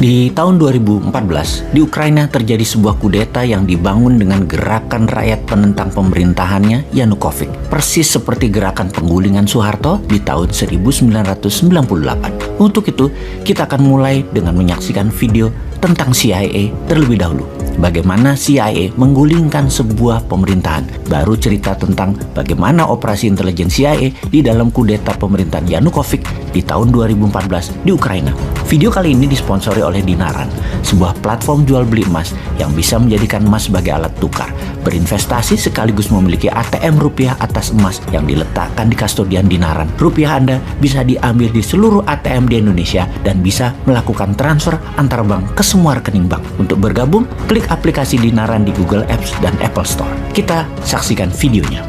Di tahun 2014, di Ukraina terjadi sebuah kudeta yang dibangun dengan gerakan rakyat penentang pemerintahannya Yanukovych, persis seperti gerakan penggulingan Soeharto di tahun 1998. Untuk itu, kita akan mulai dengan menyaksikan video tentang CIA terlebih dahulu. Bagaimana CIA menggulingkan sebuah pemerintahan. Baru cerita tentang bagaimana operasi intelijen CIA di dalam kudeta pemerintahan Yanukovych di tahun 2014 di Ukraina. Video kali ini disponsori oleh Dinaran, sebuah platform jual beli emas yang bisa menjadikan emas sebagai alat tukar, berinvestasi sekaligus memiliki ATM rupiah atas emas yang diletakkan di kastodian Dinaran. Rupiah Anda bisa diambil di seluruh ATM di Indonesia dan bisa melakukan transfer antar bank ke semua rekening bank. Untuk bergabung, klik aplikasi Dinaran di Google Apps dan Apple Store. Kita saksikan videonya.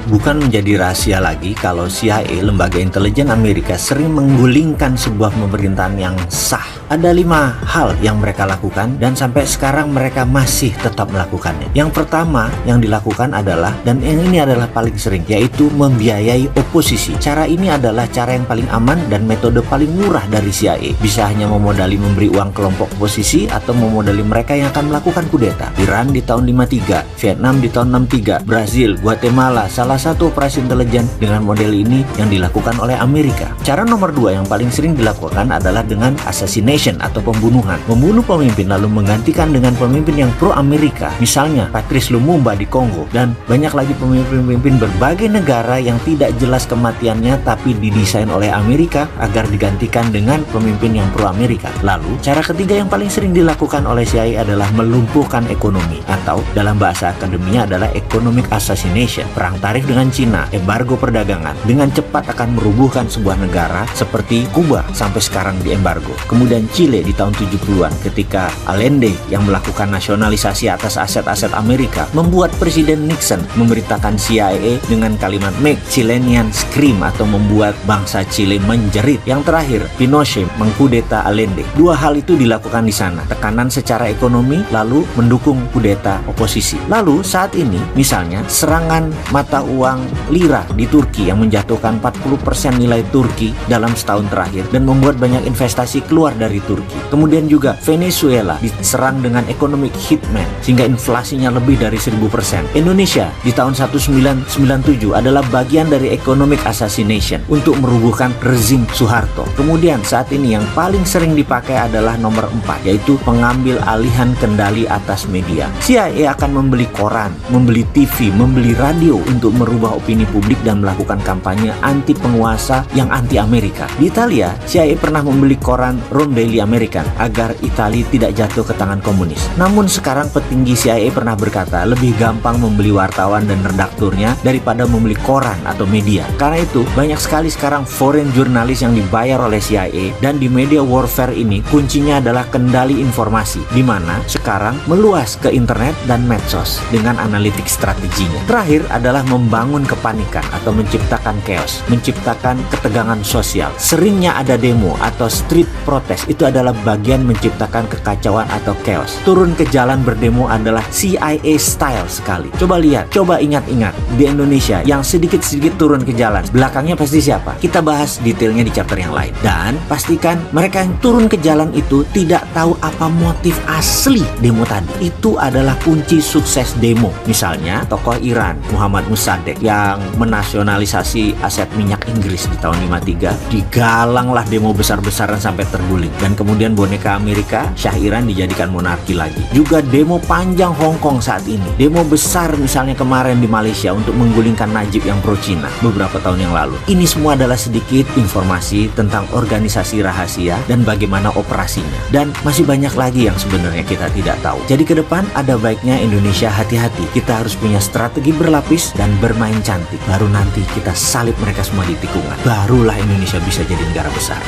Bukan menjadi rahasia lagi kalau CIA, lembaga intelijen Amerika, sering menggulingkan sebuah pemerintahan yang sah. Ada 5 hal yang mereka lakukan dan sampai sekarang mereka masih tetap melakukannya. Yang pertama yang dilakukan adalah, dan yang ini adalah paling sering, yaitu membiayai oposisi. Cara ini adalah cara yang paling aman dan metode paling murah dari CIA. Bisa hanya memodali memberi uang kelompok oposisi atau memodali mereka yang akan melakukan kudeta. Iran di tahun 53, Vietnam di tahun 63, Brazil, Guatemala, salah satu operasi intelijen dengan model ini yang dilakukan oleh Amerika. Cara nomor 2 yang paling sering dilakukan adalah dengan assassination atau pembunuhan. Membunuh pemimpin lalu menggantikan dengan pemimpin yang pro-Amerika. Misalnya Patrice Lumumba di Kongo, dan banyak lagi pemimpin-pemimpin berbagai negara yang tidak jelas kematiannya tapi didesain oleh Amerika agar digantikan dengan pemimpin yang pro-Amerika. Lalu, cara ketiga yang paling sering dilakukan oleh CIA adalah melumpuhkan ekonomi, atau dalam bahasa akademinya adalah economic assassination. Perang tarif dengan Cina, embargo perdagangan, dengan cepat akan merubuhkan sebuah negara seperti Kuba sampai sekarang di embargo. Kemudian Chile di tahun 70-an ketika Allende yang melakukan nasionalisasi atas aset-aset Amerika membuat Presiden Nixon memberitakan CIA dengan kalimat "Make Chilean Scream" atau membuat bangsa Chile menjerit. Yang terakhir, Pinochet mengkudeta Allende. 2 hal itu dilakukan di sana. Tekanan secara ekonomi lalu mendukung kudeta oposisi. Lalu saat ini misalnya serangan mata uang lira di Turki yang menjatuhkan 40% nilai Turki dalam setahun terakhir dan membuat banyak investasi keluar dari Turki. Kemudian juga Venezuela diserang dengan economic hitman sehingga inflasinya lebih dari 1000%. Indonesia di tahun 1997 adalah bagian dari economic assassination untuk merubuhkan rezim Soeharto. Kemudian saat ini yang paling sering dipakai adalah nomor 4, yaitu pengambil alihan kendali atas media. CIA akan membeli koran, membeli TV, membeli radio untuk merubah opini publik dan melakukan kampanye anti penguasa yang anti Amerika. Di Italia, CIA pernah membeli koran Rome Daily American agar Italia tidak jatuh ke tangan komunis. Namun sekarang petinggi CIA pernah berkata lebih gampang membeli wartawan dan redakturnya daripada membeli koran atau media. Karena itu banyak sekali sekarang foreign jurnalis yang dibayar oleh CIA, dan di media warfare ini kuncinya adalah kendali informasi, di mana sekarang meluas ke internet dan medsos dengan analitik strateginya. Terakhir adalah membangun kepanikan atau menciptakan chaos, menciptakan ketegangan sosial. Seringnya ada demo atau street protes, itu adalah bagian menciptakan kekacauan atau chaos. Turun ke jalan berdemo adalah CIA style sekali. Coba lihat, coba ingat-ingat di Indonesia yang sedikit-sedikit turun ke jalan, belakangnya pasti siapa? Kita bahas detailnya di chapter yang lain. Dan pastikan mereka yang turun ke jalan itu tidak tahu apa motif asli demo tadi. Itu adalah kunci sukses demo. Misalnya tokoh Iran Muhammad Mossadegh yang menasionalisasi aset minyak Inggris di tahun 53, digalanglah demo besar-besaran sampai terguling, dan kemudian boneka Amerika Shah Iran dijadikan monarki lagi. Juga demo panjang Hong Kong saat ini, demo besar misalnya kemarin di Malaysia untuk menggulingkan Najib yang pro Cina beberapa tahun yang lalu. Ini semua adalah sedikit informasi tentang organisasi rahasia dan bagaimana operasinya, dan masih banyak lagi yang sebenarnya kita tidak tahu. Jadi ke depan ada baiknya Indonesia hati-hati. Kita harus punya strategi berlapis dan bermain cantik. Baru nanti kita salib mereka semua di tikungan. Barulah Indonesia bisa jadi negara besar.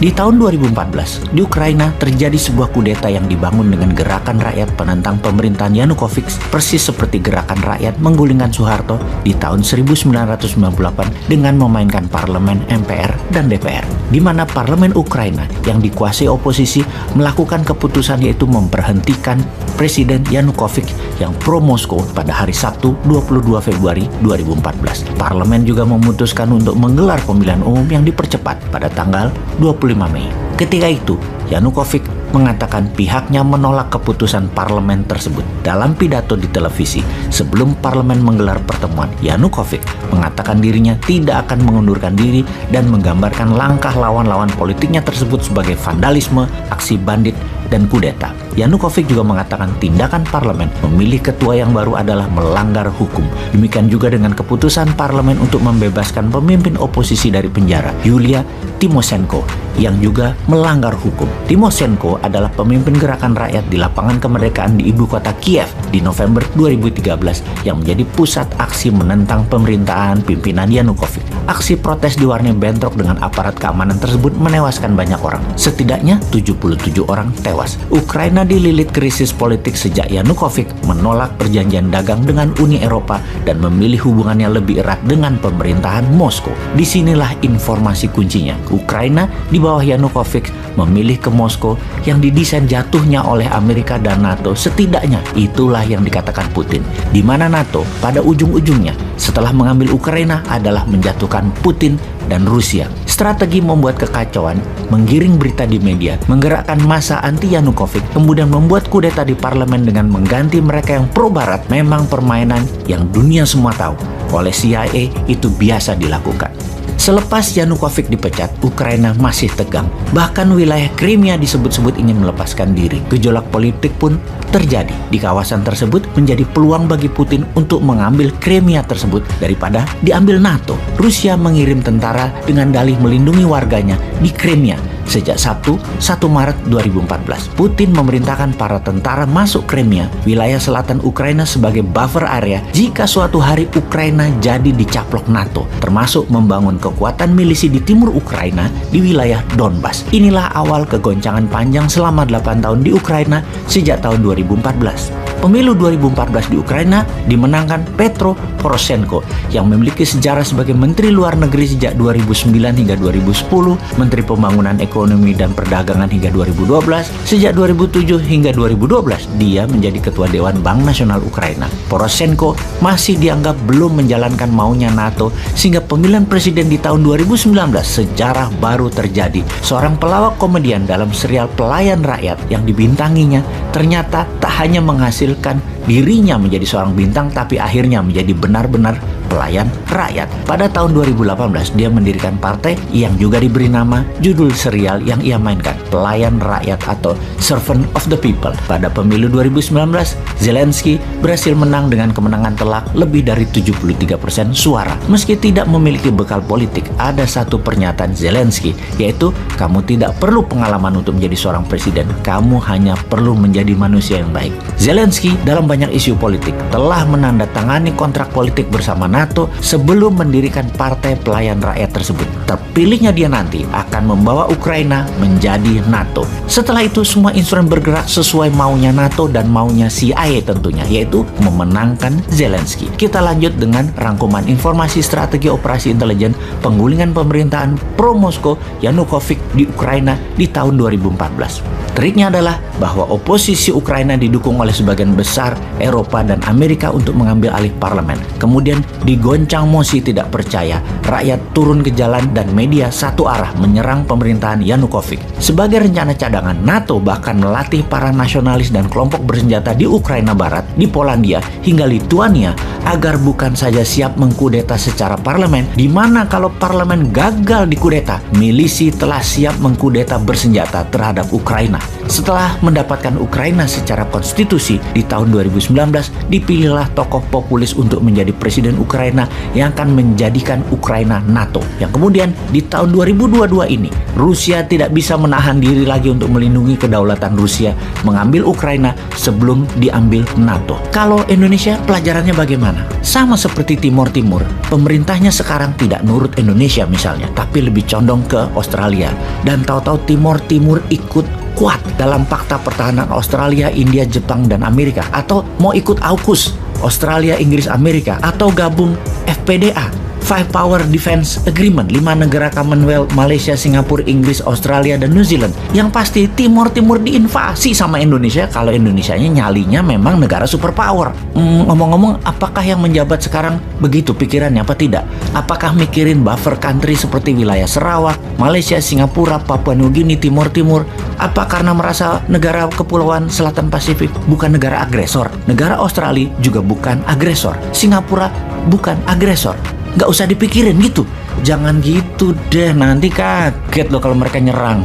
Di tahun 2014, di Ukraina terjadi sebuah kudeta yang dibangun dengan gerakan rakyat penentang pemerintahan Yanukovych, persis seperti gerakan rakyat menggulingkan Soeharto di tahun 1998 dengan memainkan parlemen, MPR, dan DPR, di mana parlemen Ukraina yang dikuasai oposisi melakukan keputusan yaitu memberhentikan Presiden Yanukovych yang pro-Moskow pada hari Sabtu 22 Februari 2014. Parlemen juga memutuskan untuk menggelar pemilihan umum yang dipercepat pada tanggal 25 Mei. Ketika itu, Yanukovych mengatakan pihaknya menolak keputusan parlemen tersebut. Dalam pidato di televisi sebelum parlemen menggelar pertemuan, Yanukovych mengatakan dirinya tidak akan mengundurkan diri dan menggambarkan langkah lawan-lawan politiknya tersebut sebagai vandalisme, aksi bandit, dan kudeta. Yanukovych juga mengatakan tindakan parlemen memilih ketua yang baru adalah melanggar hukum. Demikian juga dengan keputusan parlemen untuk membebaskan pemimpin oposisi dari penjara, Yulia Tymoshenko, yang juga melanggar hukum. Tymoshenko adalah pemimpin gerakan rakyat di lapangan kemerdekaan di ibu kota Kiev di November 2013 yang menjadi pusat aksi menentang pemerintahan pimpinan Yanukovych. Aksi protes diwarnai bentrok dengan aparat keamanan tersebut menewaskan banyak orang. Setidaknya 77 orang tewas. Ukraina dililit krisis politik sejak Yanukovych menolak perjanjian dagang dengan Uni Eropa dan memilih hubungannya lebih erat dengan pemerintahan Moskow. Disinilah informasi kuncinya. Ukraina di bawah Yanukovych memilih ke Moskow yang didesain jatuhnya oleh Amerika dan NATO. Setidaknya itulah yang dikatakan Putin, di mana NATO pada ujung-ujungnya setelah mengambil Ukraina adalah menjatuhkan Putin dan Rusia. Strategi membuat kekacauan, menggiring berita di media, menggerakkan massa anti Yanukovych, kemudian membuat kudeta di parlemen dengan mengganti mereka yang pro-barat memang permainan yang dunia semua tahu. Oleh CIA itu biasa dilakukan. Selepas Yanukovych dipecat, Ukraina masih tegang. Bahkan wilayah Crimea disebut-sebut ingin melepaskan diri. Gejolak politik pun terjadi. Di kawasan tersebut menjadi peluang bagi Putin untuk mengambil Crimea tersebut daripada diambil NATO. Rusia mengirim tentara dengan dalih melindungi warganya di Crimea. Sejak Sabtu 1 Maret 2014, Putin memerintahkan para tentara masuk Crimea, wilayah selatan Ukraina sebagai buffer area jika suatu hari Ukraina jadi dicaplok NATO, termasuk membangun kekuatan milisi di timur Ukraina di wilayah Donbas. Inilah awal kegoncangan panjang selama 8 tahun di Ukraina sejak tahun 2014. Pemilu 2014 di Ukraina dimenangkan Petro Poroshenko yang memiliki sejarah sebagai Menteri Luar Negeri sejak 2009 hingga 2010, Menteri Pembangunan Ekonomi dan Perdagangan hingga 2012. Sejak 2007 hingga 2012, dia menjadi Ketua Dewan Bank Nasional Ukraina. Poroshenko masih dianggap belum menjalankan maunya NATO, sehingga pemilihan presiden di tahun 2019 sejarah baru terjadi. Seorang pelawak komedian dalam serial Pelayan Rakyat yang dibintanginya ternyata tak hanya menghasilkan dirinya menjadi seorang bintang, tapi akhirnya menjadi benar-benar pelayan rakyat. Pada tahun 2018, dia mendirikan partai yang juga diberi nama judul serial yang ia mainkan, Pelayan Rakyat atau Servant of the People. Pada pemilu 2019, Zelensky berhasil menang dengan kemenangan telak lebih dari 73% suara. Meski tidak memiliki bekal politik, ada satu pernyataan Zelensky, yaitu kamu tidak perlu pengalaman untuk menjadi seorang presiden, kamu hanya perlu menjadi manusia yang baik. Zelensky dalam banyak isu politik telah menandatangani kontrak politik bersama NATO sebelum mendirikan Partai Pelayan Rakyat tersebut. Terpilihnya dia nanti akan membawa Ukraina menjadi NATO. Setelah itu semua instrumen bergerak sesuai maunya NATO dan maunya CIA tentunya, yaitu memenangkan Zelensky. Kita lanjut dengan rangkuman informasi strategi operasi intelijen penggulingan pemerintahan pro-Moskow Yanukovych di Ukraina di tahun 2014. Triknya adalah bahwa oposisi Ukraina didukung oleh sebagian besar Eropa dan Amerika untuk mengambil alih parlemen. Kemudian digoncang mosi tidak percaya, rakyat turun ke jalan dan media satu arah menyerang pemerintahan Yanukovych. Sebagai rencana cadangan, NATO bahkan melatih para nasionalis dan kelompok bersenjata di Ukraina Barat, di Polandia, hingga Lituania agar bukan saja siap mengkudeta secara parlemen, di mana kalau parlemen gagal dikudeta, milisi telah siap mengkudeta bersenjata terhadap Ukraina. Setelah mendapatkan Ukraina secara konstitusi di tahun 2019, dipilihlah tokoh populis untuk menjadi presiden Ukraina yang akan menjadikan Ukraina NATO. Yang kemudian di tahun 2022 ini, Rusia tidak bisa menahan diri lagi untuk melindungi kedaulatan Rusia, mengambil Ukraina sebelum diambil NATO. Kalau Indonesia, pelajarannya bagaimana? Sama seperti Timor Timur, pemerintahnya sekarang tidak nurut Indonesia misalnya, tapi lebih condong ke Australia. Dan tahu-tahu Timor Timur ikut kuat dalam Fakta Pertahanan Australia, India, Jepang, dan Amerika, atau mau ikut AUKUS, Australia, Inggris, Amerika, atau gabung FPDA, Five Power Defense Agreement, 5 negara Commonwealth, Malaysia, Singapura, Inggris, Australia, dan New Zealand. Yang pasti Timor Timur diinvasi sama Indonesia kalau Indonesianya nyalinya memang negara superpower. Ngomong-ngomong, apakah yang menjabat sekarang begitu pikirannya apa tidak? Apakah mikirin buffer country seperti wilayah Sarawak, Malaysia, Singapura, Papua New Guinea, Timor Timur? Apa karena merasa negara kepulauan Selatan Pasifik bukan negara agresor? Negara Australia juga bukan agresor. Singapura bukan agresor. Nggak usah dipikirin gitu. Jangan gitu deh, nanti kaget loh kalau mereka nyerang.